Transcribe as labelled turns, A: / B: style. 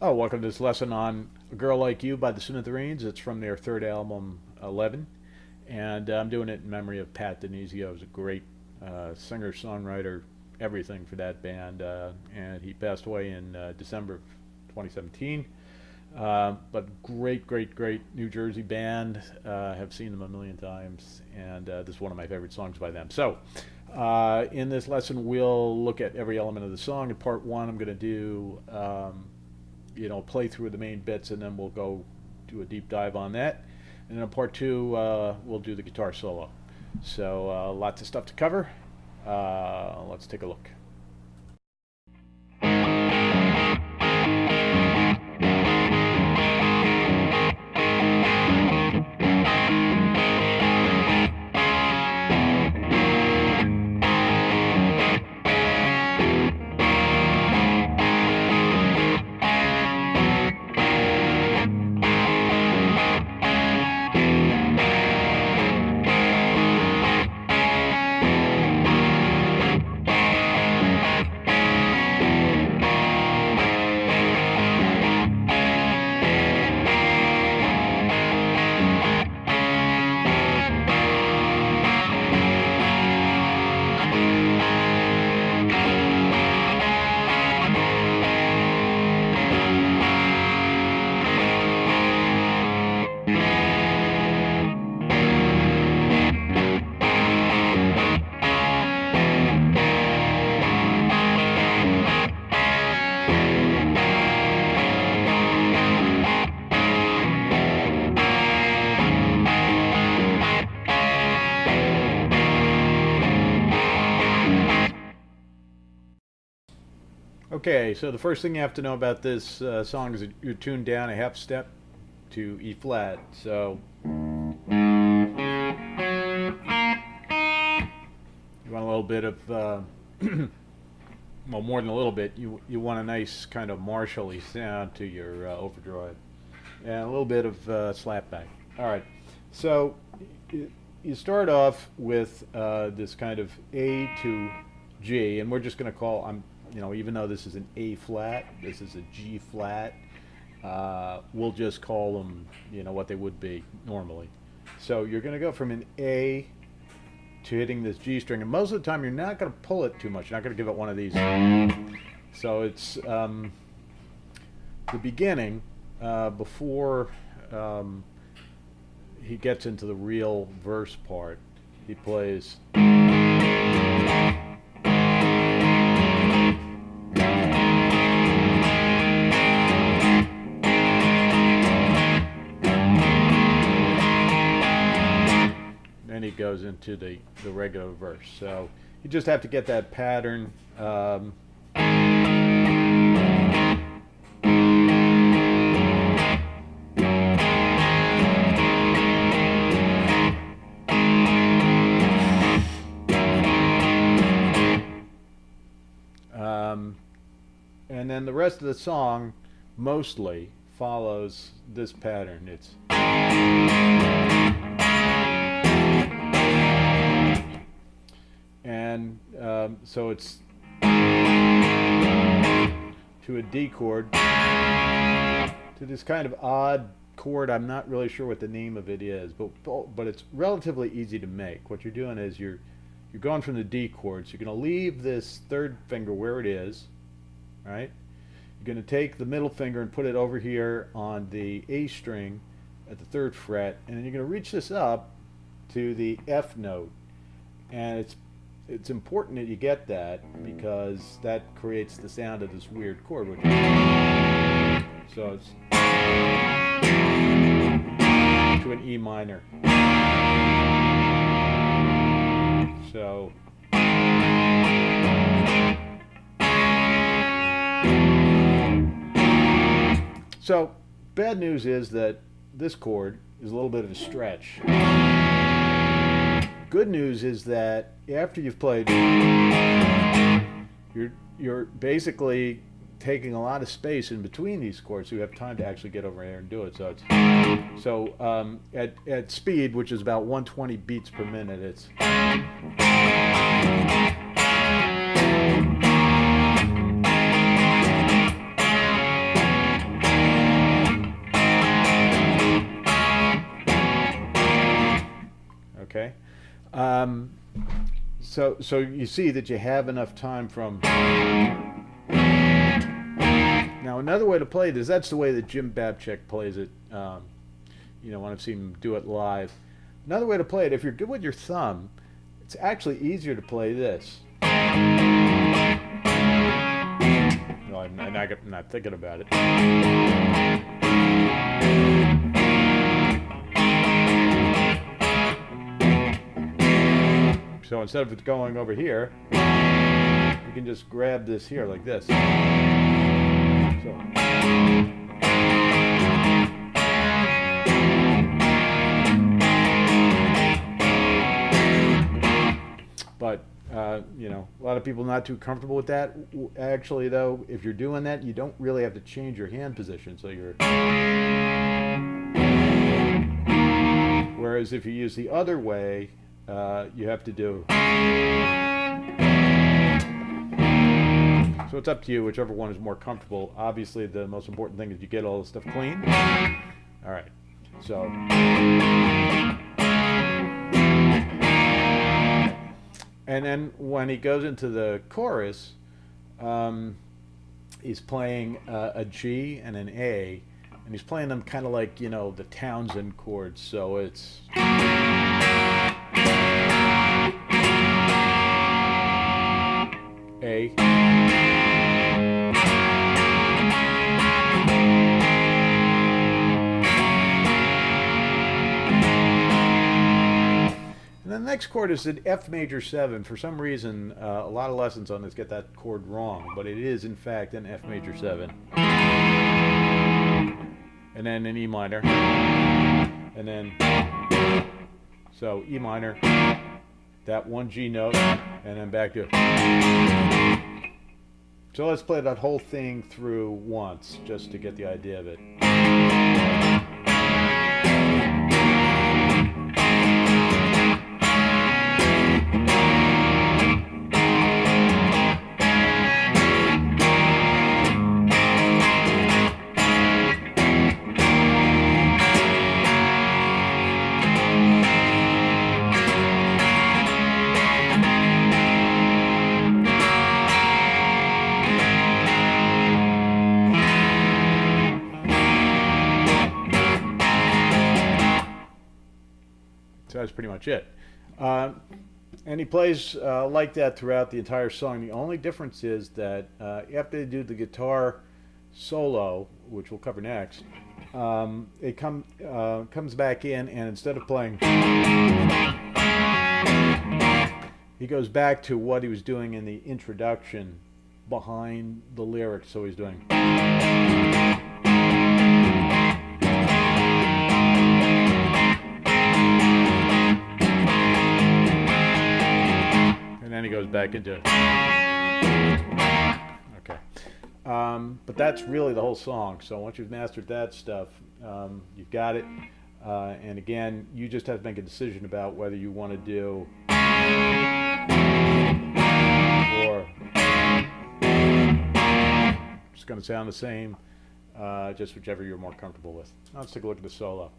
A: Oh, welcome to this lesson on A Girl Like You by the Smithereens. It's from their third album, 11. And I'm doing it in memory of Pat Denizio, who's a great singer, songwriter, everything for that band. And he passed away in December of 2017. But great New Jersey band. Have seen them a million times. And this is one of my favorite songs by them. So in this lesson, we'll look at every element of the song. In part one, I'm going to do play through the main bits, and then we'll go do a deep dive on that. And then in part two, we'll do the guitar solo. So lots of stuff to cover. Let's take a look. Okay, so the first thing you have to know about this song is that you're tuned down a half step to E flat. So you want a little bit of, well, more than a little bit. You want a nice kind of Marshall-y sound to your overdrive, and a little bit of slapback. All right, so you start off with this kind of A to G, and we're just going to call even though this is an A flat, this is a G flat, we'll just call them, what they would be normally. So you're going to go from an A to hitting this G string, and most of the time you're not going to pull it too much. You're not going to give it one of these. So it's the beginning before he gets into the real verse part. He plays. He goes into the regular verse. So you just have to get that pattern. And then the rest of the song mostly follows this pattern. It's and so it's to a D chord, to this kind of odd chord. I'm not really sure what the name of it is, but it's relatively easy to make. What you're doing is you're going from the D chord, so you're going to leave this third finger where it is, right? You're going to take the middle finger and put it over here on the A string at the 3rd fret, and then you're going to reach this up to the F note, and it's important that you get that because that creates the sound of this weird chord. So it's to an E minor. So bad news is that this chord is a little bit of a stretch. Good news is that after you've played, you're basically taking a lot of space in between these chords, so you have time to actually get over there and do it. So at speed, which is about 120 beats per minute, it's Um, so you see that you have enough time from. Now another way to play this, that's the way that Jim Babchick plays it. When I've seen him do it live. Another way to play it, if you're good with your thumb, it's actually easier to play this. No, I'm not thinking about it. So instead of it going over here, you can just grab this here like this. So. But, a lot of people not too comfortable with that. Actually, though, if you're doing that, you don't really have to change your hand position. So you're. Whereas if you use the other way, you have to do. So it's up to you, whichever one is more comfortable. Obviously, the most important thing is you get all the stuff clean. All right. So. And then when he goes into the chorus, he's playing a G and an A, and he's playing them kind of like, the Townsend chords. So it's. A. And the next chord is an F major 7. For some reason, a lot of lessons on this get that chord wrong, but it is in fact an F major 7. And then an E minor. And then, so E minor, that one G note, and then back to. So let's play that whole thing through once, just to get the idea of it. So that's pretty much it. And he plays like that throughout the entire song. The only difference is that after they do the guitar solo, which we'll cover next, it comes back in, and instead of playing, he goes back to what he was doing in the introduction behind the lyrics. So he's doing. And then he goes back into. Okay. But that's really the whole song. So once you've mastered that stuff, you've got it. And again, you just have to make a decision about whether you want to do or it's going to sound the same, just whichever you're more comfortable with. Now let's take a look at the solo.